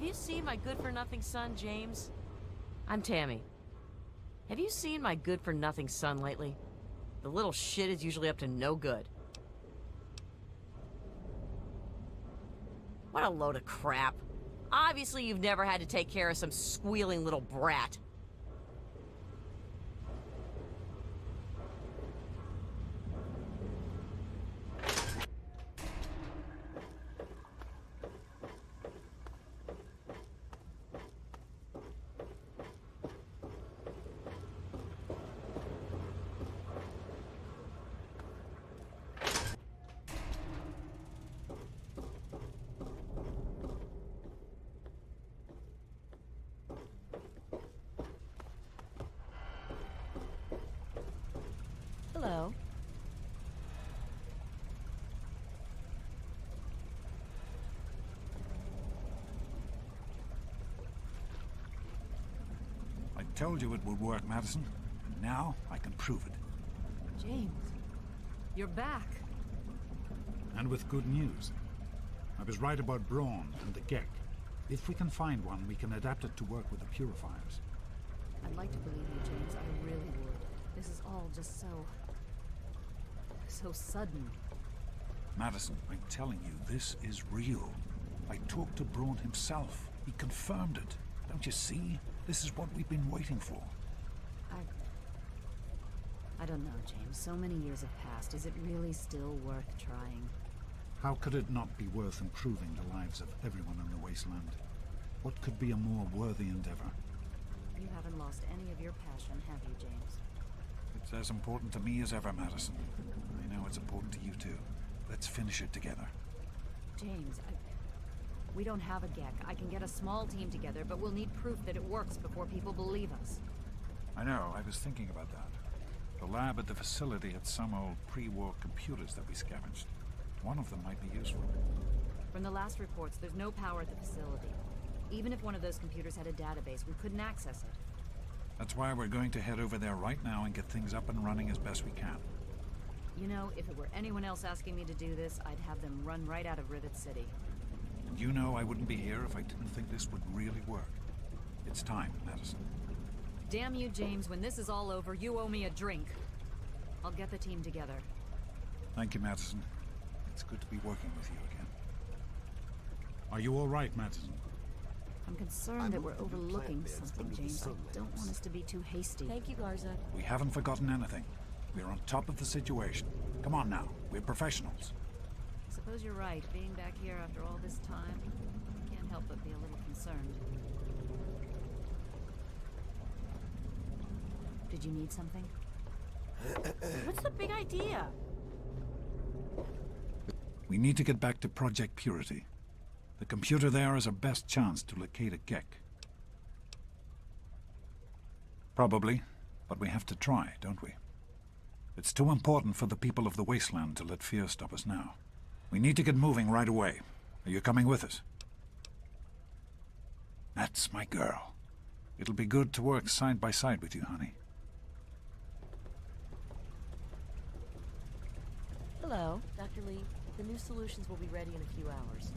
you seen my good-for-nothing son, James? I'm Tammy. Have you seen my good-for-nothing son lately? The little shit is usually up to no good. What a load of crap. Obviously, you've never had to take care of some squealing little brat. Hello. I told you it would work, Madison. And now I can prove it. James, you're back. And with good news. I was right about Braun and the Gek. If we can find one, we can adapt it to work with the purifiers. I'd like to believe you, James. I really would. This is all just so sudden. Madison, I'm telling you, this is real. I talked to Braun himself. He confirmed it. Don't you see? This is what we've been waiting for. I don't know, James. So many years have passed. Is it really still worth trying? How could it not be worth improving the lives of everyone in the wasteland? What could be a more worthy endeavor? You haven't lost any of your passion, have you, James? It's as important to me as ever, Madison. I know it's important to you too. Let's finish it together. James, we don't have a Gek. I can get a small team together, but we'll need proof that it works before people believe us. I know, I was thinking about that. The lab at the facility had some old pre-war computers that we scavenged. One of them might be useful. From the last reports, there's no power at the facility. Even if one of those computers had a database, we couldn't access it. That's why we're going to head over there right now and get things up and running as best we can. You know, if it were anyone else asking me to do this, I'd have them run right out of Rivet City. And you know I wouldn't be here if I didn't think this would really work. It's time, Madison. Damn you, James. When this is all over, you owe me a drink. I'll get the team together. Thank you, Madison. It's good to be working with you again. Are you all right, Madison? I'm concerned that we're overlooking something, James. I don't want us to be too hasty. Thank you, Garza. We haven't forgotten anything. We're on top of the situation. Come on now, we're professionals. I suppose you're right. Being back here after all this time, I can't help but be a little concerned. Did you need something? What's the big idea? We need to get back to Project Purity. The computer there is our best chance to locate a Gek. Probably, but we have to try, don't we? It's too important for the people of the wasteland to let fear stop us now. We need to get moving right away. Are you coming with us? That's my girl. It'll be good to work side by side with you, honey. Hello, Dr. Lee. The new solutions will be ready in a few hours.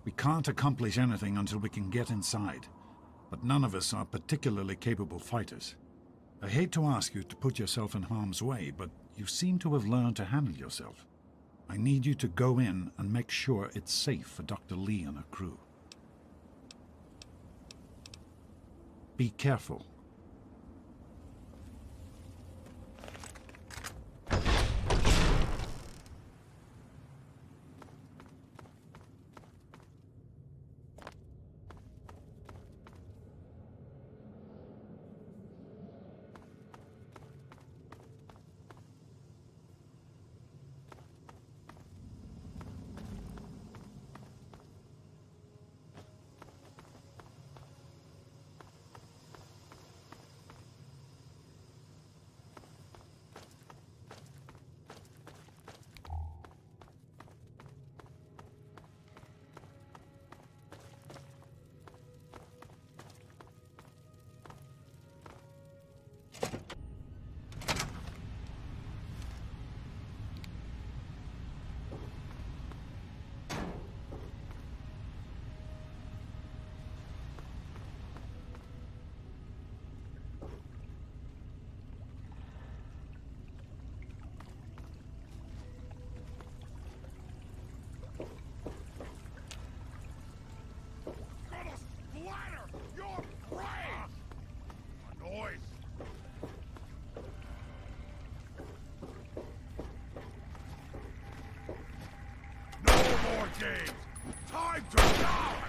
We can't accomplish anything until we can get inside, but none of us are particularly capable fighters. I hate to ask you to put yourself in harm's way, but You seem to have learned to handle yourself. I need you to go in and make sure it's safe for Dr. Lee and her crew. Be careful. James! Time to die!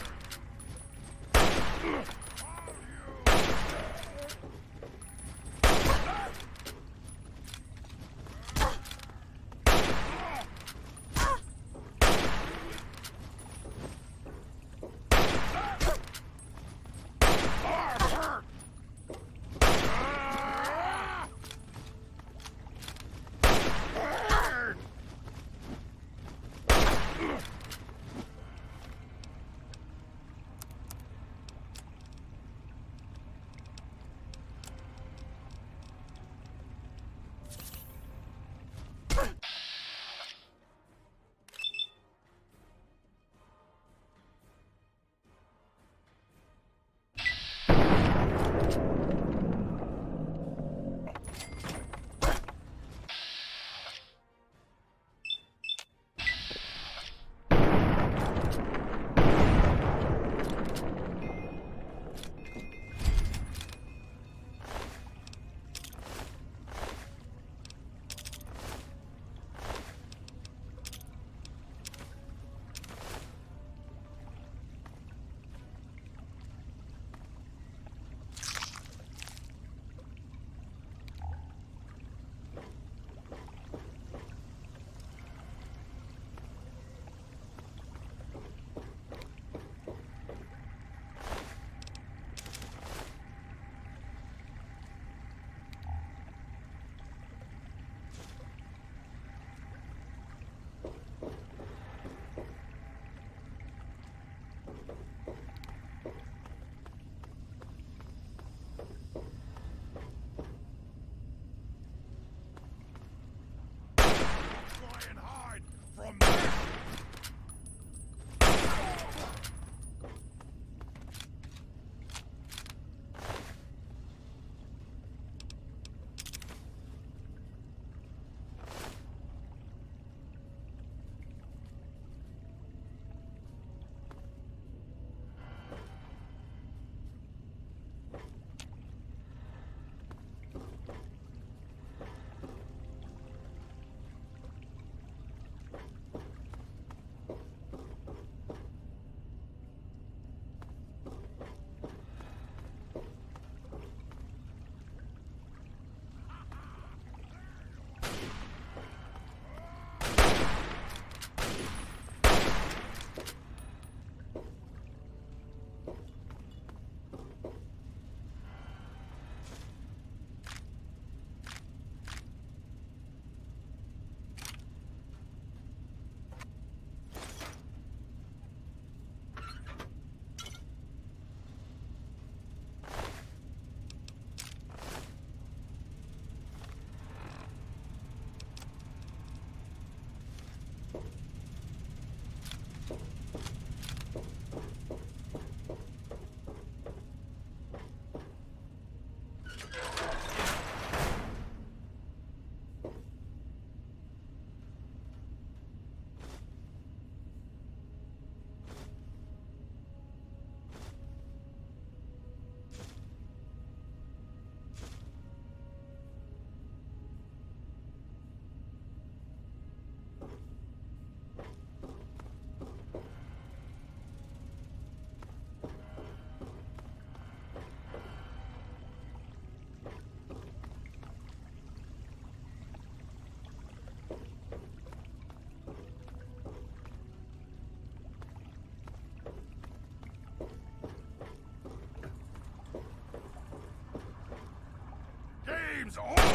Time's over!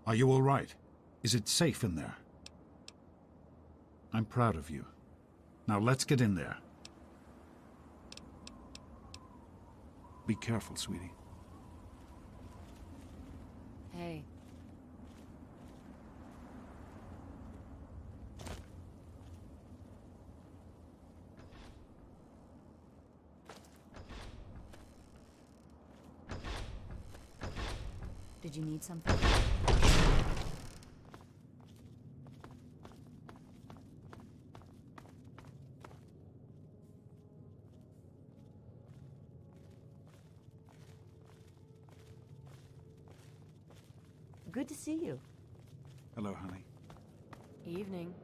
Are you all right? Is it safe in there? I'm proud of you. Now let's get in there. Be careful, sweetie. Hey. Did you need something? Good to see you. Hello, honey. Evening.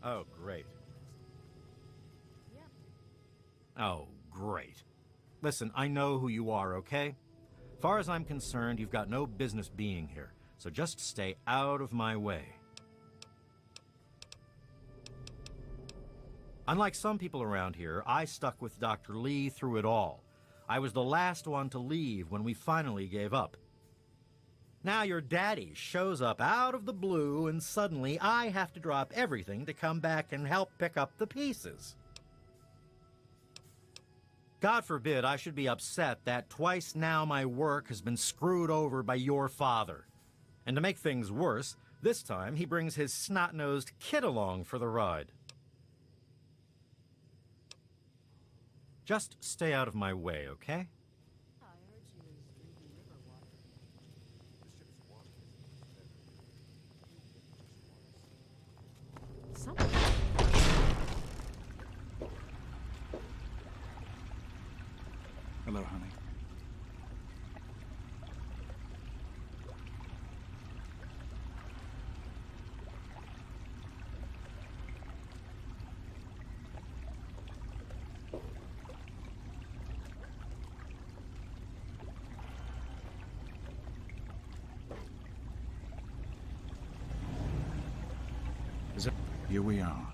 Oh, great. Oh, great. Listen, I know who you are, okay? Far as I'm concerned, you've got no business being here, so just stay out of my way. Unlike some people around here, I stuck with Dr. Lee through it all. I was the last one to leave when we finally gave up. Now your daddy shows up out of the blue and suddenly I have to drop everything to come back and help pick up the pieces. God forbid I should be upset that twice now my work has been screwed over by your father. And to make things worse, this time he brings his snot-nosed kid along for the ride. Just stay out of my way, okay? Something. Hello, honey. Here we are,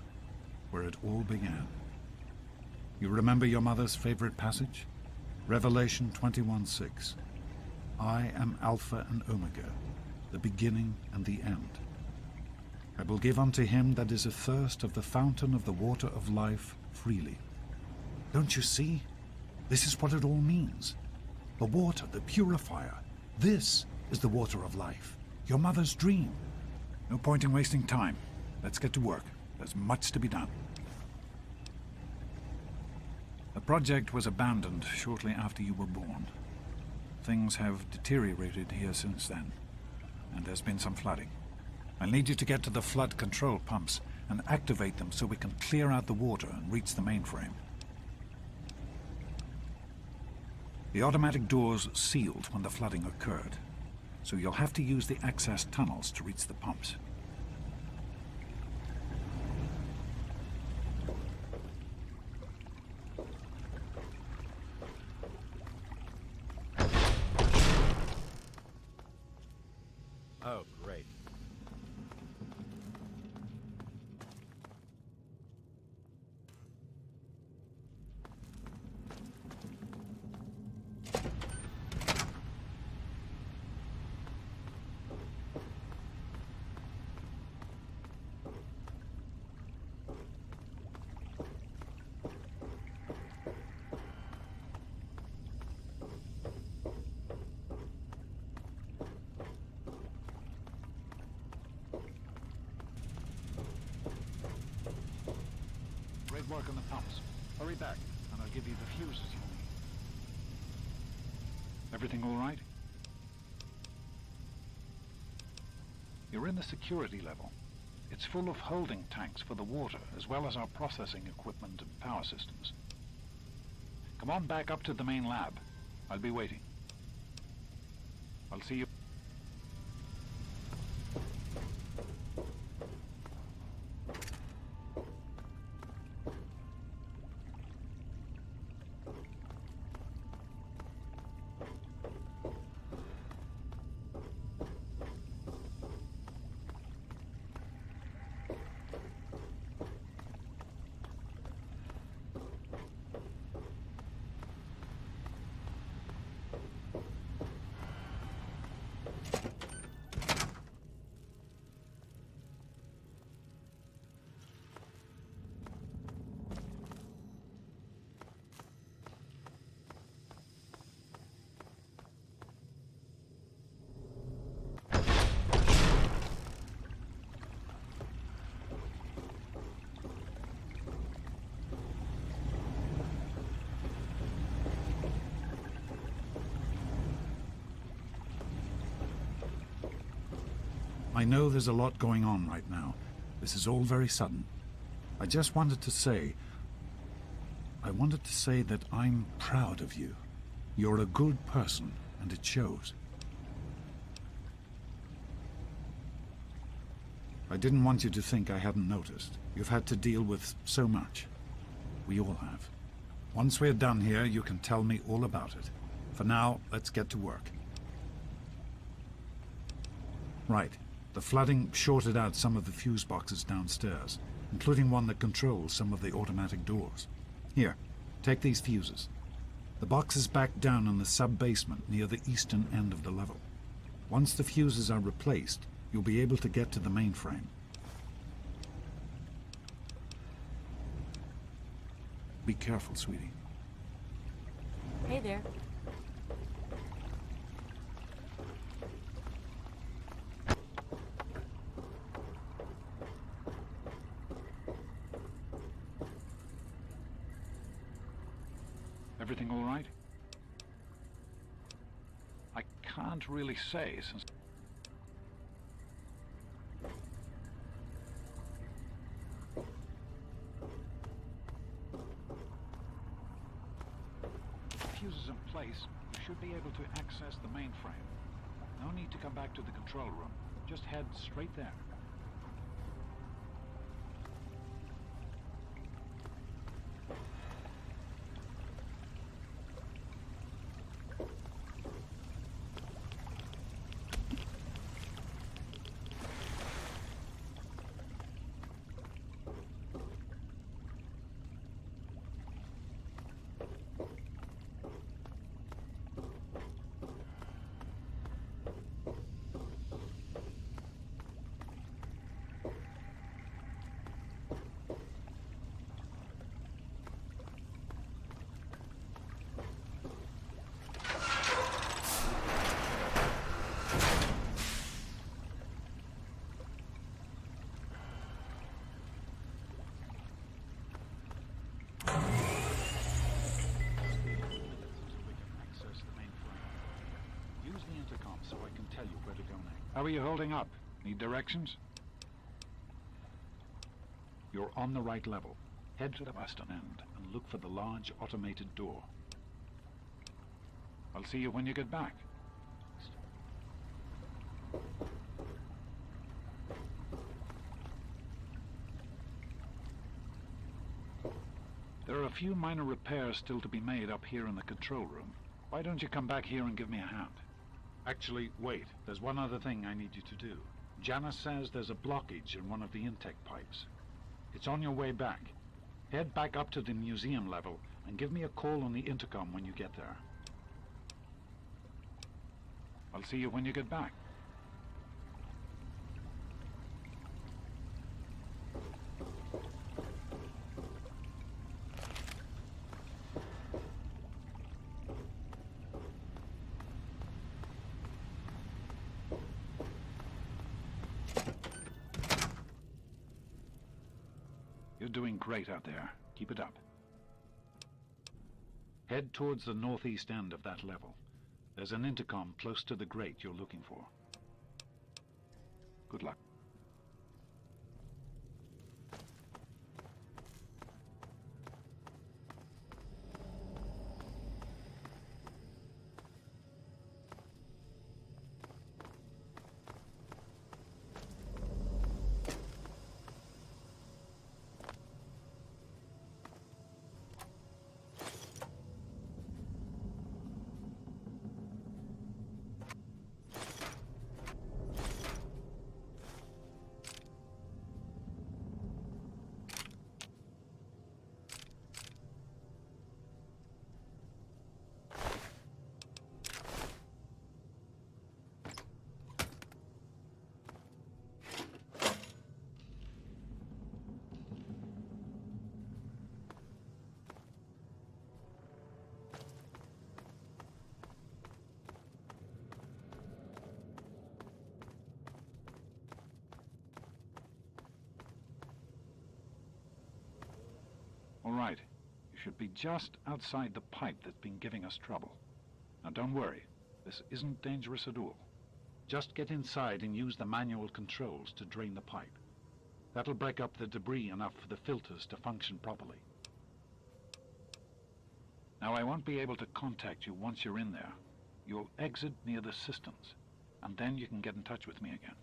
where it all began. You remember your mother's favorite passage? Revelation 21:6. I am Alpha and Omega, the beginning and the end. I will give unto him that is athirst of the fountain of the water of life freely. Don't you see? This is what it all means. The water, the purifier. This is the water of life. Your mother's dream. No point in wasting time. Let's get to work. There's much to be done. The project was abandoned shortly after you were born. Things have deteriorated here since then, and there's been some flooding. I'll need you to get to the flood control pumps and activate them so we can clear out the water and reach the mainframe. The automatic doors sealed when the flooding occurred, so you'll have to use the access tunnels to reach the pumps. Oh, great. Great work on the pumps. Hurry back, and I'll give you the fuses you need. Everything all right? You're in the security level. It's full of holding tanks for the water, as well as our processing equipment and power systems. Come on back up to the main lab. I'll be waiting. I'll see you. I know there's a lot going on right now. This is all very sudden. I just wanted to say... that I'm proud of you. You're a good person, and it shows. I didn't want you to think I hadn't noticed. You've had to deal with so much. We all have. Once we're done here, you can tell me all about it. For now, let's get to work. Right. The flooding shorted out some of the fuse boxes downstairs, including one that controls some of the automatic doors. Here, take these fuses. The box is back down in the sub-basement near the eastern end of the level. Once the fuses are replaced, you'll be able to get to the mainframe. Be careful, sweetie. Hey there. Everything all right? I can't really say since... Fuses in place, you should be able to access the mainframe. No need to come back to the control room. Just head straight there. so I can tell you where to go next. How are you holding up? Need directions? You're on the right level. Head to the western end and look for the large automated door. I'll see you when you get back. There are a few minor repairs still to be made up here in the control room. Why don't you come back here and give me a hand? Actually, wait. There's one other thing I need you to do. Janice says there's a blockage in one of the intake pipes. It's on your way back. Head back up to the museum level and give me a call on the intercom when you get there. I'll see you when you get back. You're doing great out there. Keep it up. Head towards the northeast end of that level. There's an intercom close to the grate you're looking for. Good luck. All right. You should be just outside the pipe that's been giving us trouble. Now don't worry. This isn't dangerous at all. Just get inside and use the manual controls to drain the pipe. That'll break up the debris enough for the filters to function properly. Now I won't be able to contact you once you're in there. You'll exit near the cisterns, and then you can get in touch with me again.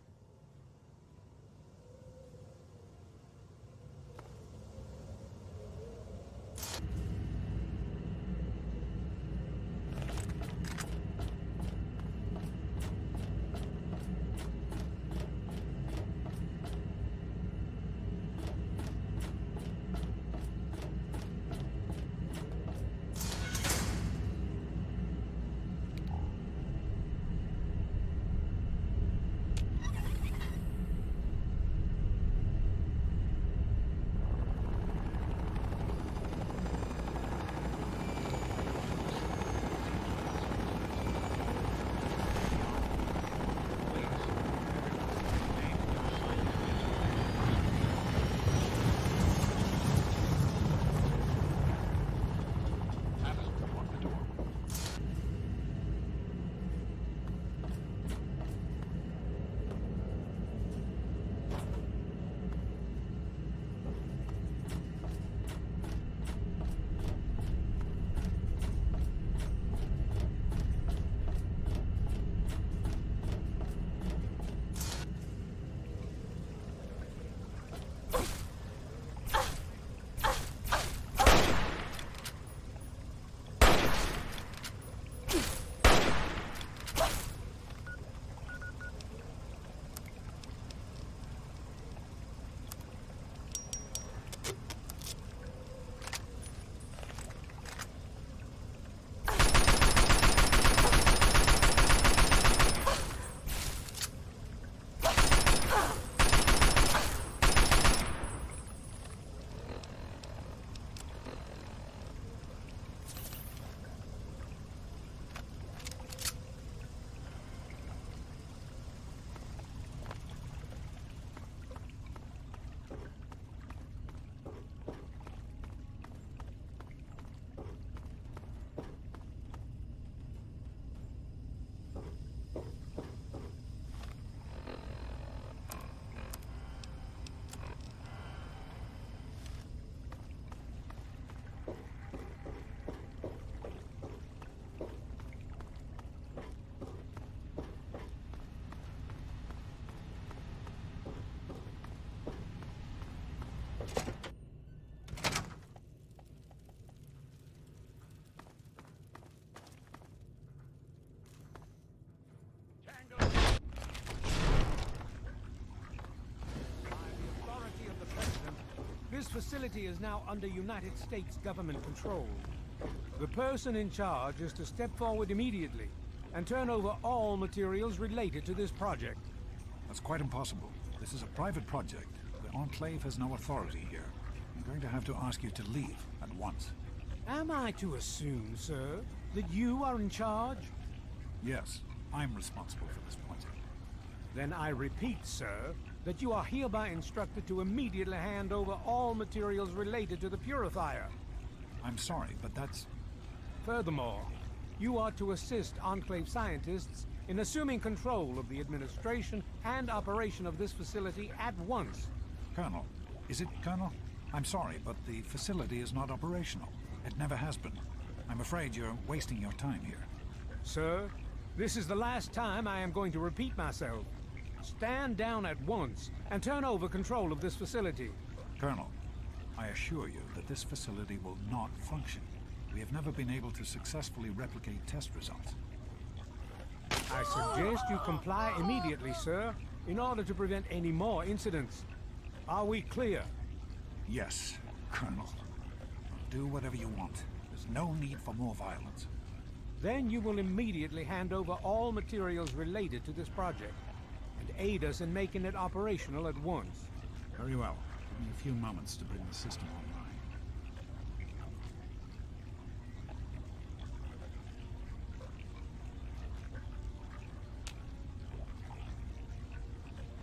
This facility is now under United States government control. The person in charge is to step forward immediately and turn over all materials related to this project. That's quite impossible. This is a private project. The Enclave has no authority here. I'm going to have to ask you to leave at once. Am I to assume, sir, that you are in charge? Yes, I'm responsible for this project. Then I repeat, sir, that you are hereby instructed to immediately hand over all materials related to the purifier. I'm sorry, but that's... Furthermore, you are to assist Enclave scientists in assuming control of the administration and operation of this facility at once. Colonel. Is it Colonel? I'm sorry, but the facility is not operational. It never has been. I'm afraid you're wasting your time here. Sir, this is the last time I am going to repeat myself. Stand down at once and turn over control of this facility. Colonel, I assure you that this facility will not function. We have never been able to successfully replicate test results. I suggest you comply immediately, sir, in order to prevent any more incidents. Are we clear? Yes, Colonel. Do whatever you want. There's no need for more violence. Then you will immediately hand over all materials related to this project and aid us in making it operational at once. Very well. Give me a few moments to bring the system online.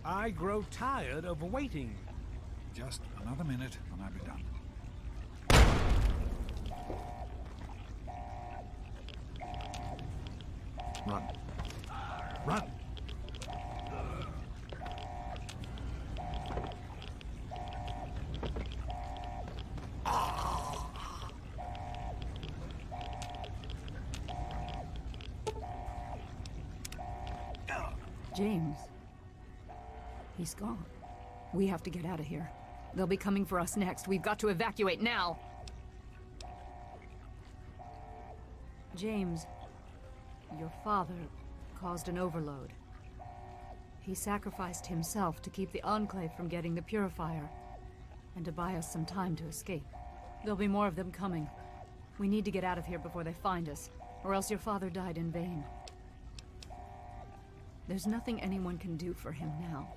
I grow tired of waiting. Just another minute and I'll be done. Run. Run! James. He's gone. We have to get out of here. They'll be coming for us next. We've got to evacuate now! James, your father caused an overload. He sacrificed himself to keep the Enclave from getting the purifier, and to buy us some time to escape. There'll be more of them coming. We need to get out of here before they find us, or else your father died in vain. There's nothing anyone can do for him now.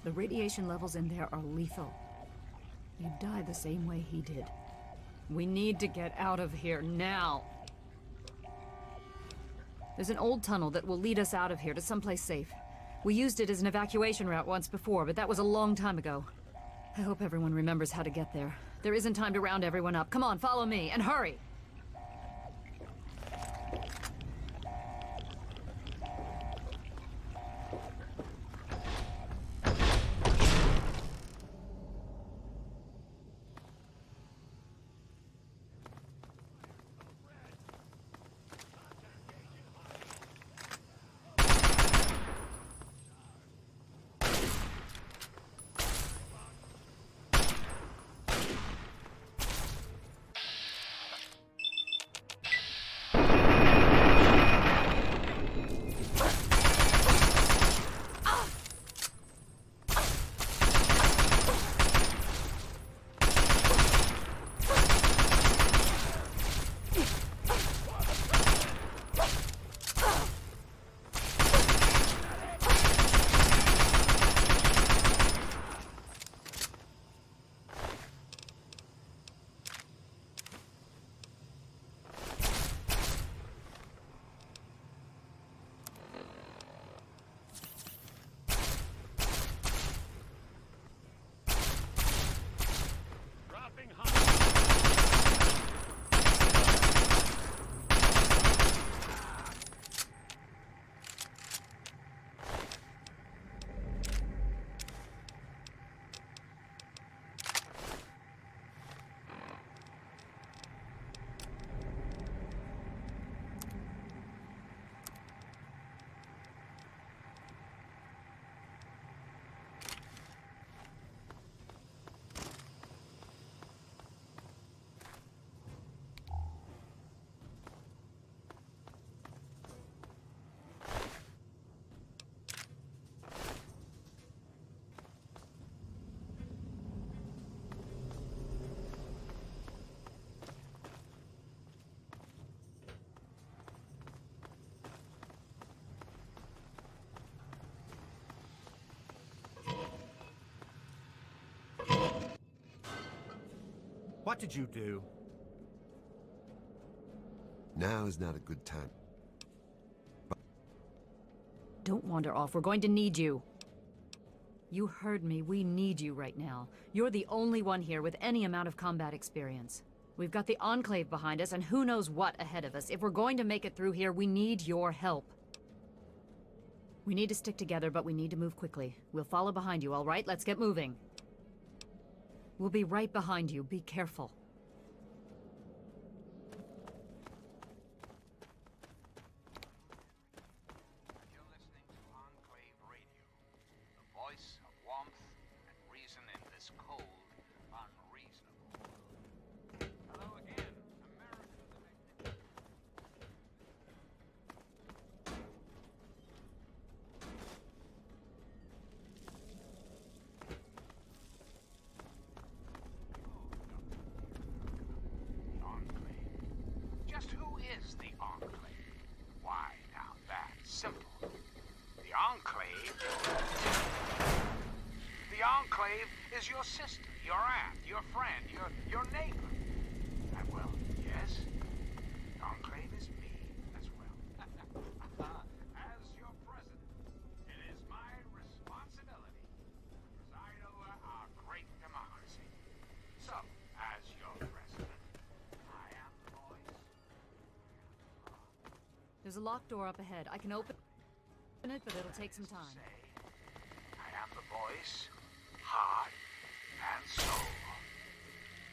The radiation levels in there are lethal. You'd die the same way he did. We need to get out of here now. There's an old tunnel that will lead us out of here to someplace safe. We used it as an evacuation route once before, but that was a long time ago. I hope everyone remembers how to get there. There isn't time to round everyone up. Come on, follow me, and hurry! What did you do? Now is not a good time. Don't wander off. We're going to need you. You heard me. We need you right now. You're the only one here with any amount of combat experience. We've got the Enclave behind us, and who knows what ahead of us. If we're going to make it through here, we need your help. We need to stick together, but we need to move quickly. We'll follow behind you, all right? Let's get moving. We'll be right behind you. Be careful. You're listening to Enclave Radio, the voice of warmth and reason in this cold, unreasonable world. Hello again, America. Enclave. Just who is the Enclave? Why, now that's simple. The Enclave... The Enclave is your sister, your aunt, your friend, your neighbor. And well, yes, the Enclave is me as well. As your president, it is my responsibility to preside over our great democracy. So, as your president, I am the voice. There's a locked door up ahead. I can open it, but it'll take some time. I am the voice, heart, and soul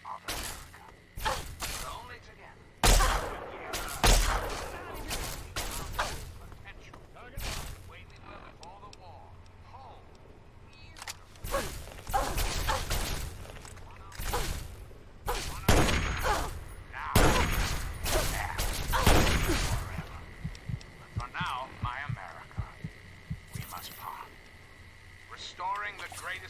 of America. But only together. Potential. The way we were before the war. Home. Now. There. Forever. But for now, my America, we must part. Restoring the great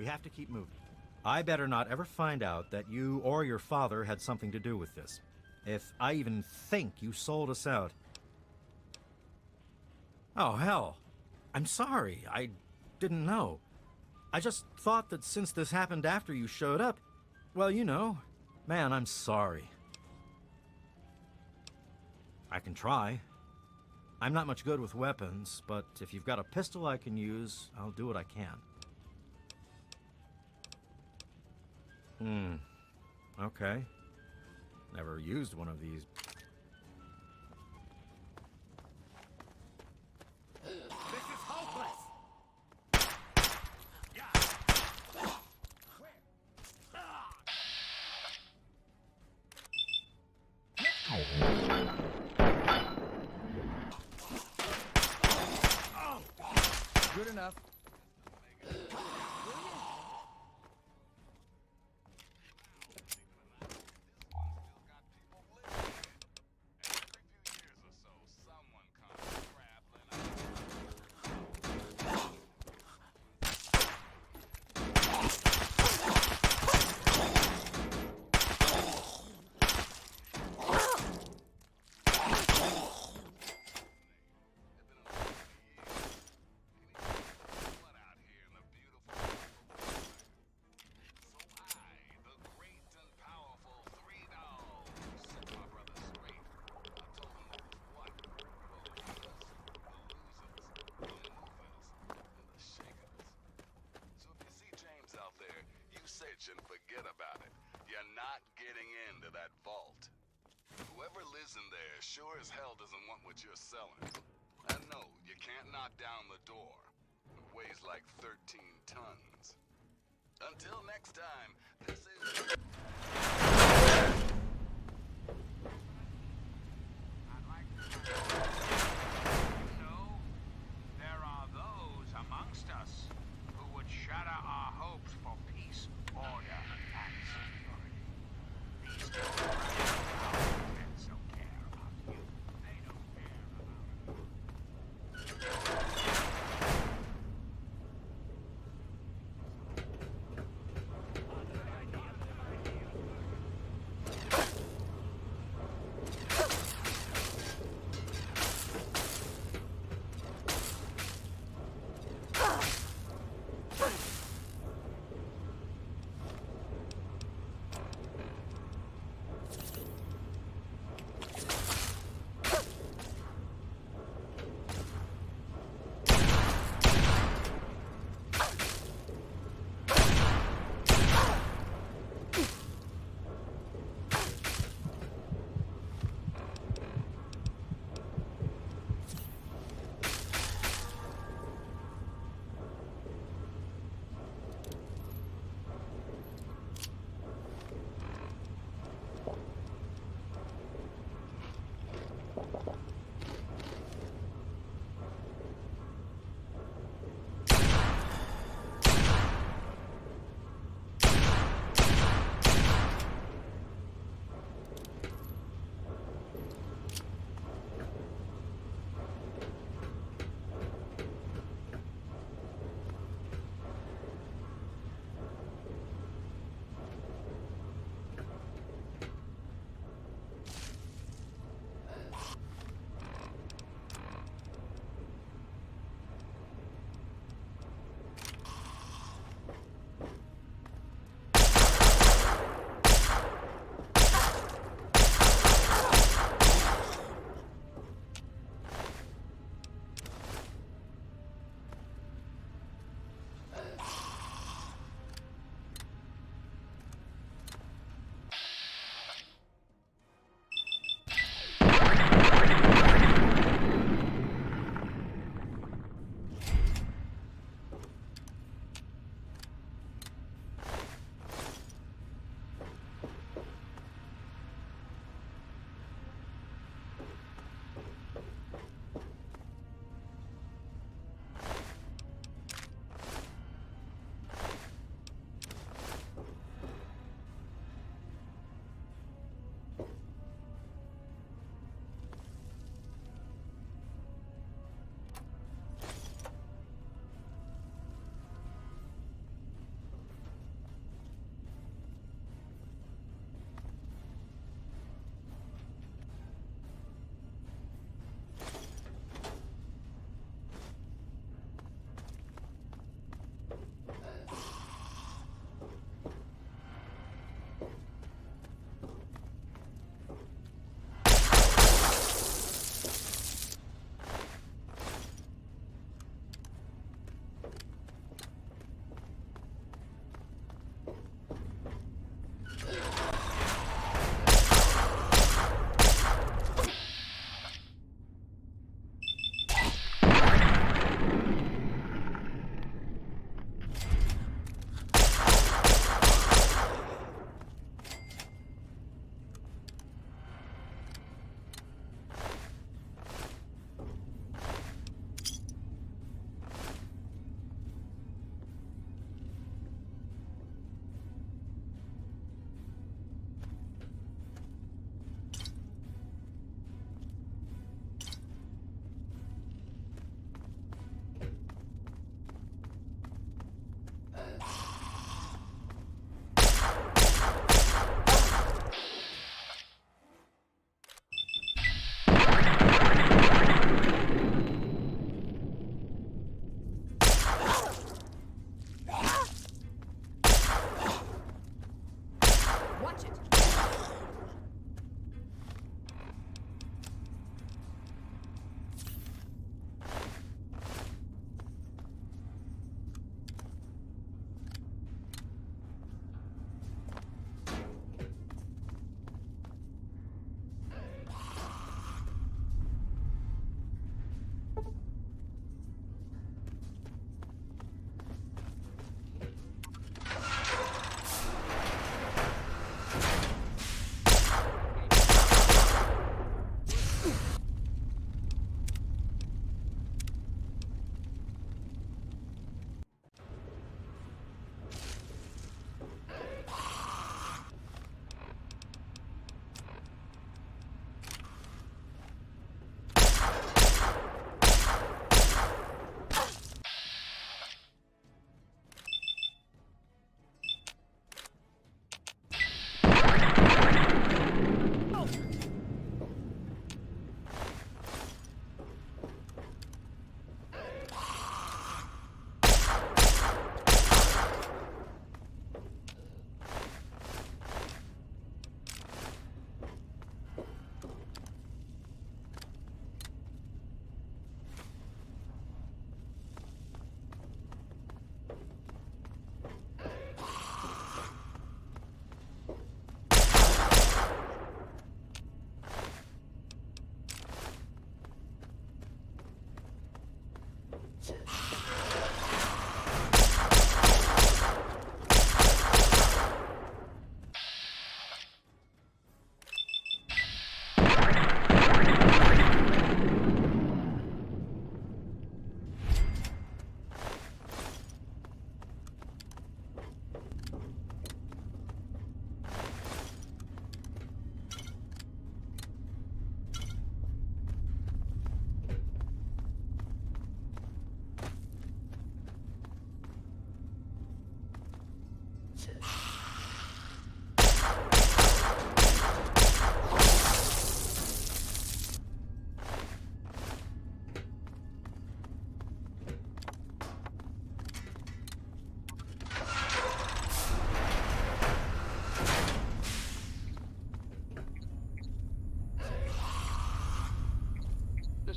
We have to keep moving. I better not ever find out that you or your father had something to do with this. If I even think you sold us out. Oh, hell. I'm sorry. I didn't know. I just thought that since this happened after you showed up, well, you know. Man, I'm sorry. I can try. I'm not much good with weapons, but if you've got a pistol I can use, I'll do what I can. Okay. Never used one of these. This is hopeless! Good enough. And forget about it. You're not getting into that vault. Whoever lives in there sure as hell doesn't want what you're selling. I know, you can't knock down the door. It weighs like 13 tons. Until next time, this is... I'd like to know there are those amongst us who would shatter our hopes for peace, order, and security. These men so care about you. They don't care about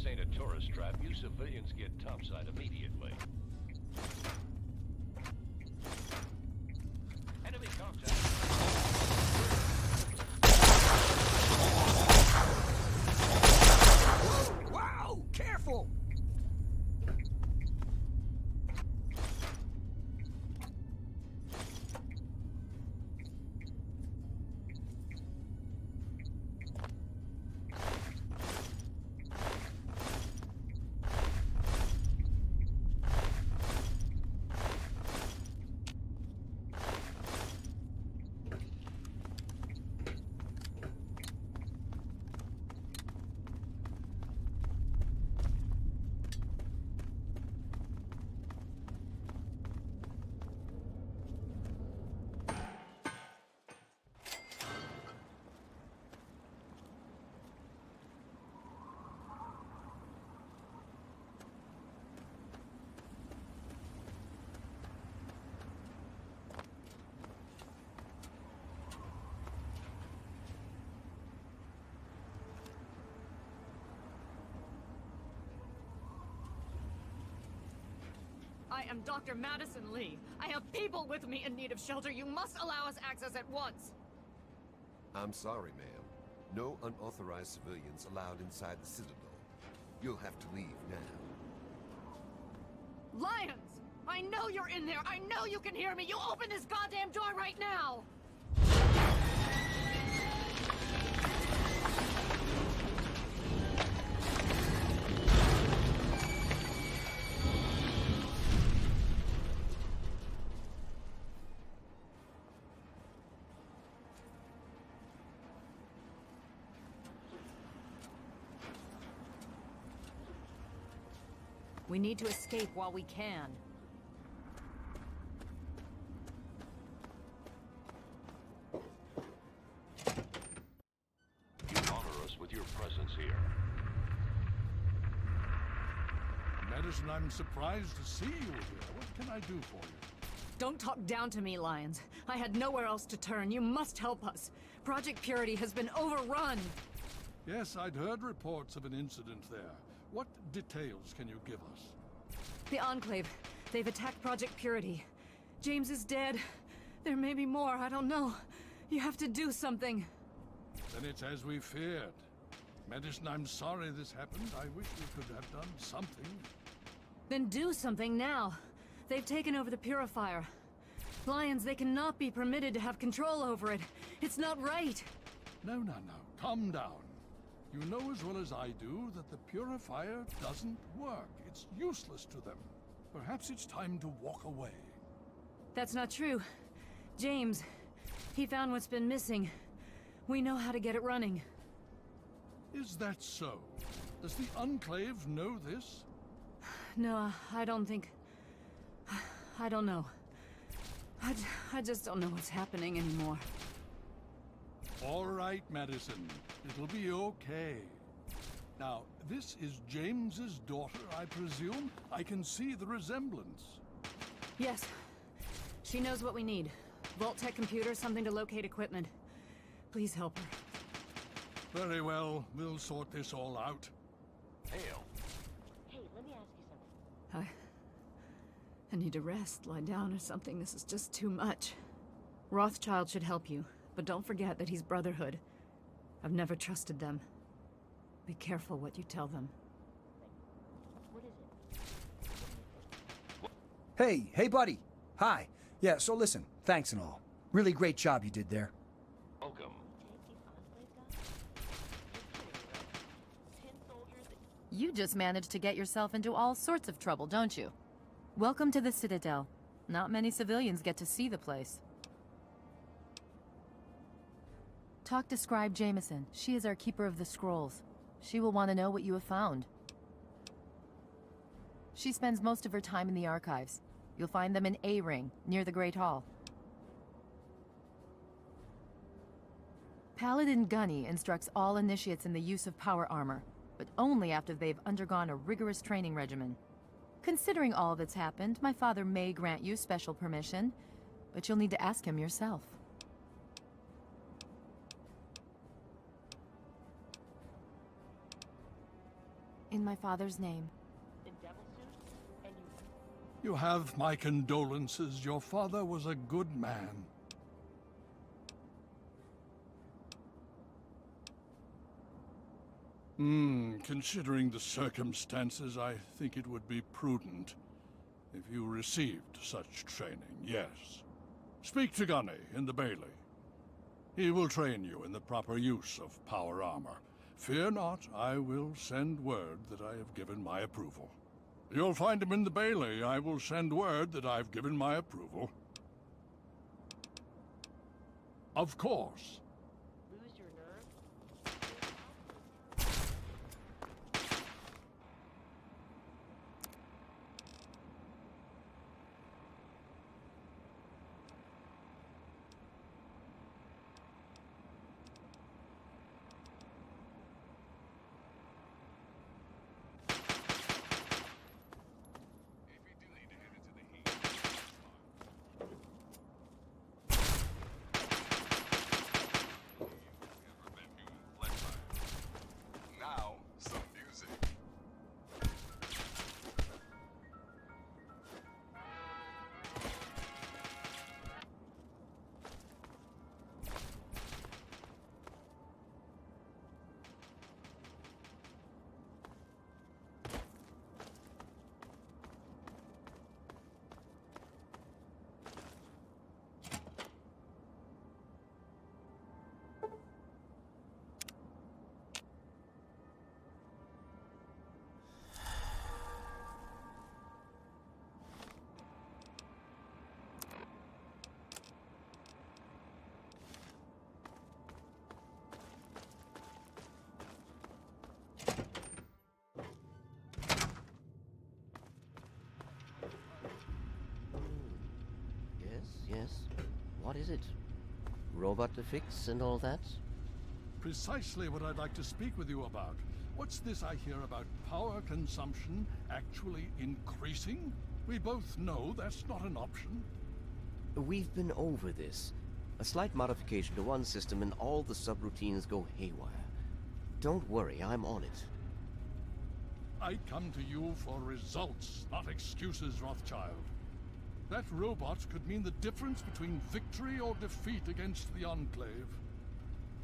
ain't a tourist trap, you civilians get topside immediately. Enemy contact. Wow! Careful! I am Dr. Madison Lee. I have people with me in need of shelter. You must allow us access at once. I'm sorry, ma'am. No unauthorized civilians allowed inside the Citadel. You'll have to leave now. Lyons! I know you're in there! I know you can hear me! You open this goddamn door right now! We need to escape while we can. You honor us with your presence here. Madison, I'm surprised to see you here. What can I do for you? Don't talk down to me, Lyons. I had nowhere else to turn. You must help us. Project Purity has been overrun. Yes, I'd heard reports of an incident there. What details can you give us? The Enclave. They've attacked Project Purity. James is dead. There may be more, I don't know. You have to do something. Then it's as we feared. Madison, I'm sorry this happened. I wish we could have done something. Then do something now. They've taken over the Purifier. Lyons, they cannot be permitted to have control over it. It's not right. No. Calm down. You know as well as I do that the Purifier doesn't work. It's useless to them. Perhaps it's time to walk away. That's not true. James, he found what's been missing. We know how to get it running. Is that so? Does the Enclave know this? No, I don't think... I don't know. I just don't know what's happening anymore. All right, Madison. It'll be okay. Now, this is James's daughter, I presume? I can see the resemblance. Yes. She knows what we need. Vault-Tec computer, something to locate equipment. Please help her. Very well. We'll sort this all out. Hail. Hey, let me ask you something. I need to rest, lie down or something. This is just too much. Rothschild should help you, but don't forget that he's Brotherhood. I've never trusted them. Be careful what you tell them. What is it? Hey, buddy. Hi. Yeah, so listen, thanks and all. Really great job you did there. Welcome. You just managed to get yourself into all sorts of trouble, don't you? Welcome to the Citadel. Not many civilians get to see the place. Talk to Scribe Jameson. She is our keeper of the scrolls. She will want to know what you have found. She spends most of her time in the archives. You'll find them in A-Ring, near the Great Hall. Paladin Gunny instructs all initiates in the use of power armor, but only after they've undergone a rigorous training regimen. Considering all that's happened, my father may grant you special permission, but you'll need to ask him yourself. In my father's name. You have my condolences. Your father was a good man. Considering the circumstances, I think it would be prudent if you received such training, yes. Speak to Gunny in the Bailey. He will train you in the proper use of power armor. Fear not, I will send word that I have given my approval. You'll find him in the Bailey. I will send word that I've given my approval. Of course. Yes. What is it? Robot to fix and all that? Precisely what I'd like to speak with you about. What's this I hear about power consumption actually increasing? We both know that's not an option. We've been over this. A slight modification to one system and all the subroutines go haywire. Don't worry, I'm on it. I come to you for results, not excuses, Rothschild. That robot could mean the difference between victory or defeat against the Enclave.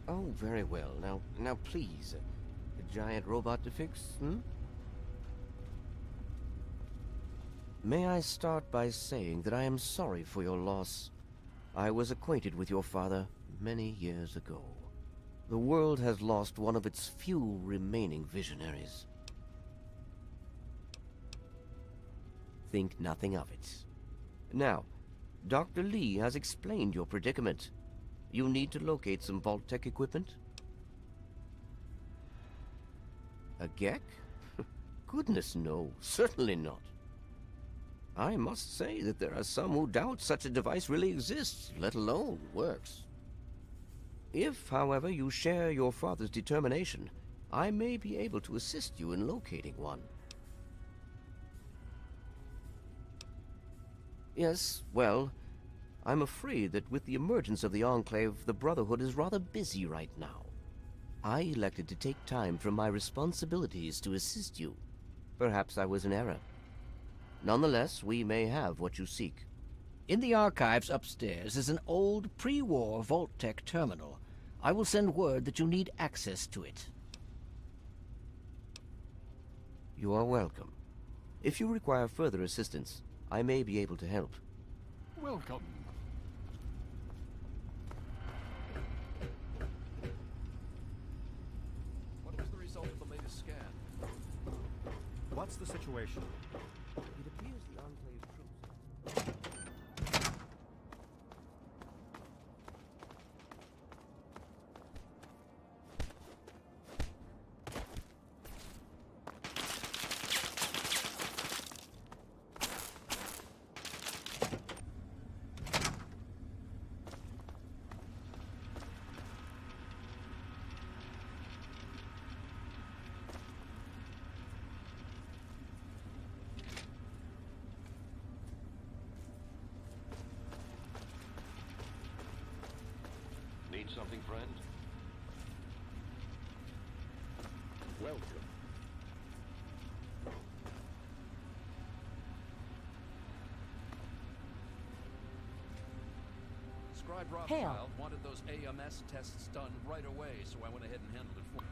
Oh, very well. Now please. A giant robot to fix, May I start by saying that I am sorry for your loss. I was acquainted with your father many years ago. The world has lost one of its few remaining visionaries. Think nothing of it. Now, Dr. Lee has explained your predicament. You need to locate some Vault-Tec equipment? A Gek? Goodness no, certainly not. I must say that there are some who doubt such a device really exists, let alone works. If, however, you share your father's determination, I may be able to assist you in locating one. Yes, well, I'm afraid that with the emergence of the Enclave, the Brotherhood is rather busy right now. I elected to take time from my responsibilities to assist you. Perhaps I was in error. Nonetheless, we may have what you seek. In the archives upstairs is an old pre-war Vault-Tec terminal. I will send word that you need access to it. You are welcome. If you require further assistance, I may be able to help. Welcome. What was the result of the latest scan? What's the situation? It appears the Enclave's troops... Need something, friend? Welcome. Scribe Hail. Rothschild wanted those AMS tests done right away, so I went ahead and handled it for him.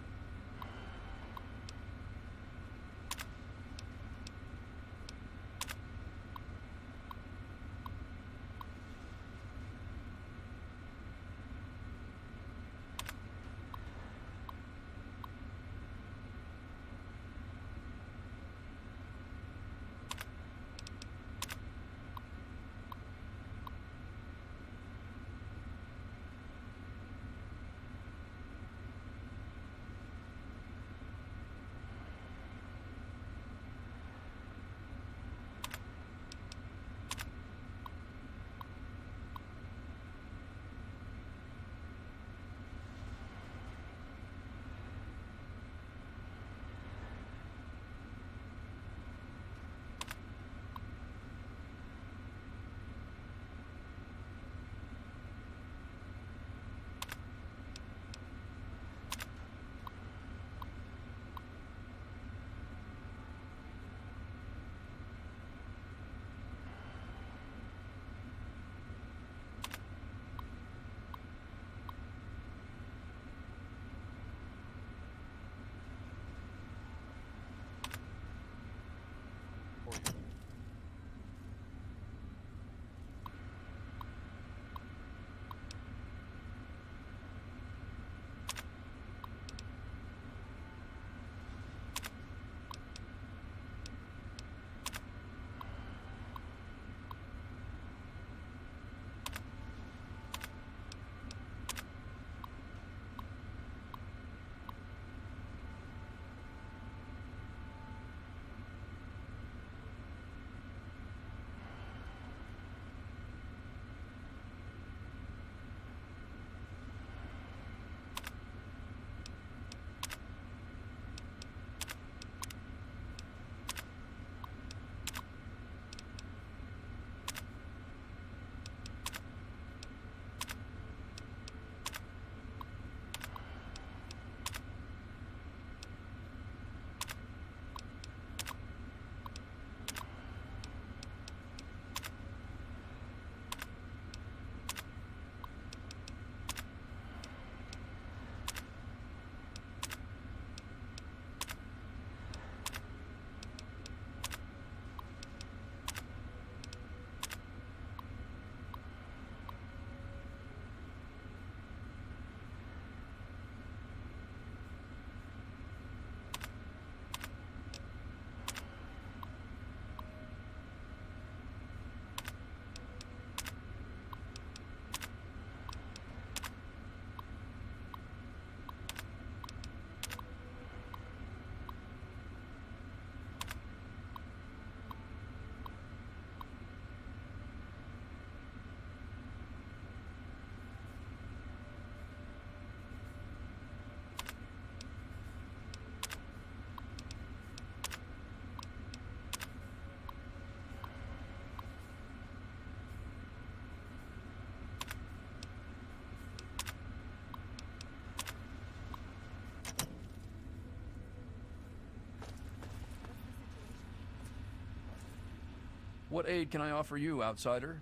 What aid can I offer you, outsider?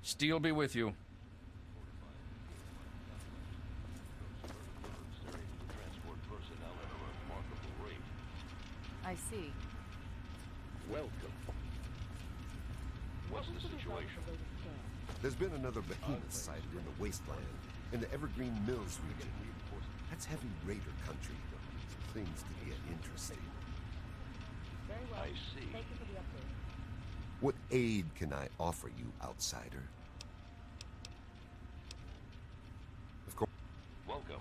Steel be with you. I see. Welcome. What's the situation? There's been another behemoth sighted in the wasteland, in the Evergreen Mills region. That's heavy raider country. Things could get interesting. Very well. I see. Thank you for the update. What aid can I offer you, outsider? Of course. Welcome.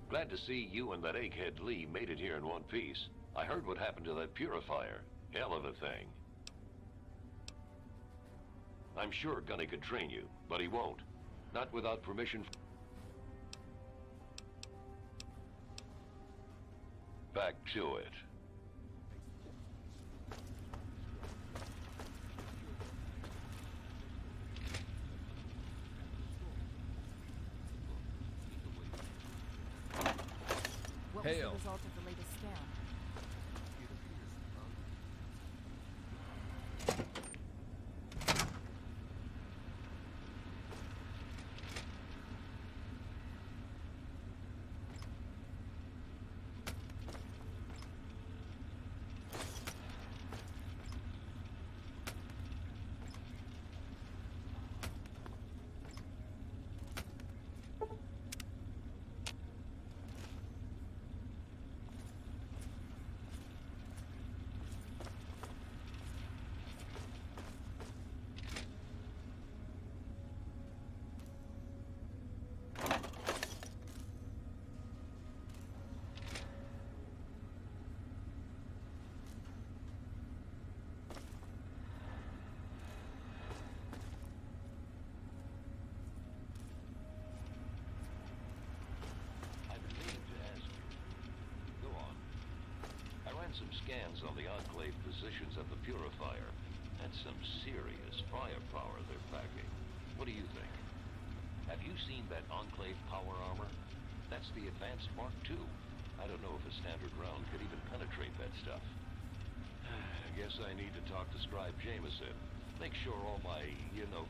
Glad to see you and that egghead Lee made it here in one piece. I heard what happened to that purifier. Hell of a thing. I'm sure Gunny could train you, but he won't. Not without permission. Back to it. What was the Hail. result of the latest scan? Some scans on the Enclave positions at the Purifier. That's some serious firepower they're packing. What do you think? Have you seen that Enclave power armor? That's the advanced Mark II. I don't know if a standard round could even penetrate that stuff. I guess I need to talk to Scribe Jameson. Make sure all my,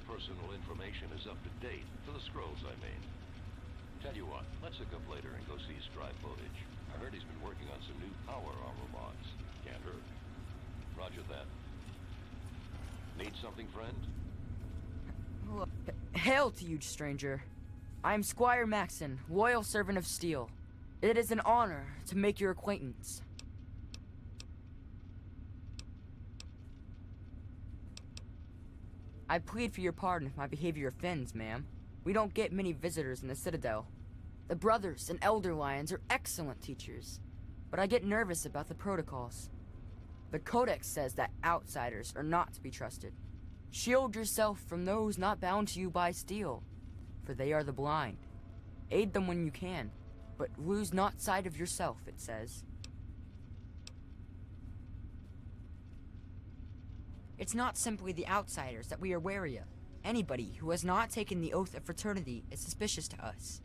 personal information is up to date. For the scrolls, I mean. Tell you what, let's hook up later and go see Scribe Bowditch. I heard he's been working on some new power armor mods. Can't hurt. Roger that. Need something, friend? Well, hail to you, stranger. I am Squire Maxon, loyal servant of Steel. It is an honor to make your acquaintance. I plead for your pardon if my behavior offends, ma'am. We don't get many visitors in the Citadel. The Brothers and Elder Lions are excellent teachers, but I get nervous about the protocols. The Codex says that outsiders are not to be trusted. Shield yourself from those not bound to you by steel, for they are the blind. Aid them when you can, but lose not sight of yourself, it says. It's not simply the outsiders that we are wary of. Anybody who has not taken the oath of fraternity is suspicious to us.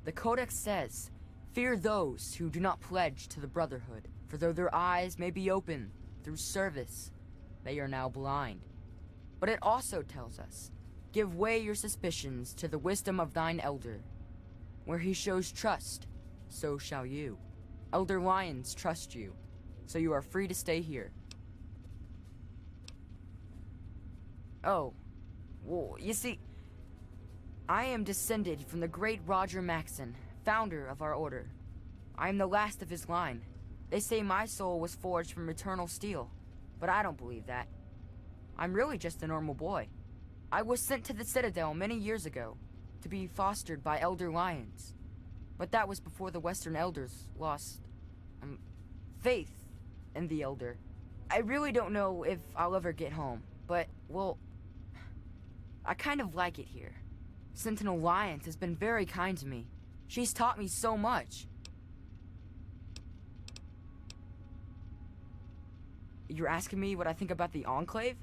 The Codex says, fear those who do not pledge to the Brotherhood, for though their eyes may be open through service, they are now blind. But it also tells us, give way your suspicions to the wisdom of thine elder. Where he shows trust, so shall you. Elder Lions trust you, so you are free to stay here. Oh, well, you see, I am descended from the great Roger Maxon, founder of our order. I am the last of his line. They say my soul was forged from eternal steel, but I don't believe that. I'm really just a normal boy. I was sent to the Citadel many years ago, to be fostered by Elder Lions. But that was before the Western Elders lost, faith in the Elder. I really don't know if I'll ever get home, but, well, I kind of like it here. Sentinel Lions has been very kind to me. She's taught me so much. You're asking me what I think about the Enclave?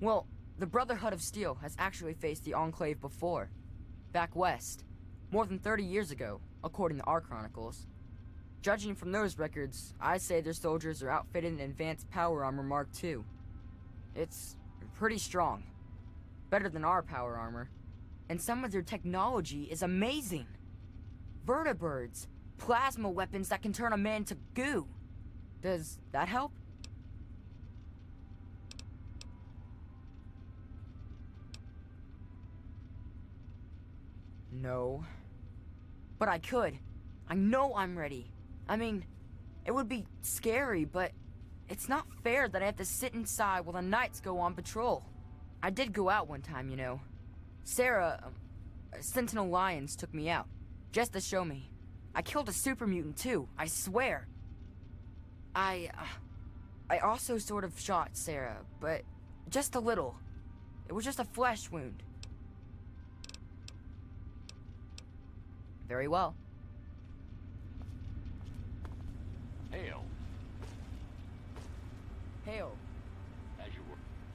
Well, the Brotherhood of Steel has actually faced the Enclave before. Back west. More than 30 years ago, according to our chronicles. Judging from those records, I say their soldiers are outfitted in advanced power armor Mark II. It's pretty strong. Better than our power armor. And some of their technology is amazing. Vertibirds, plasma weapons that can turn a man to goo. Does that help? No. But I could. I know I'm ready. I mean, it would be scary, but it's not fair that I have to sit inside while the knights go on patrol. I did go out one time, you know. Sarah, Sentinel Lions took me out, just to show me. I killed a super mutant too, I swear. I also sort of shot Sarah, but just a little. It was just a flesh wound. Very well.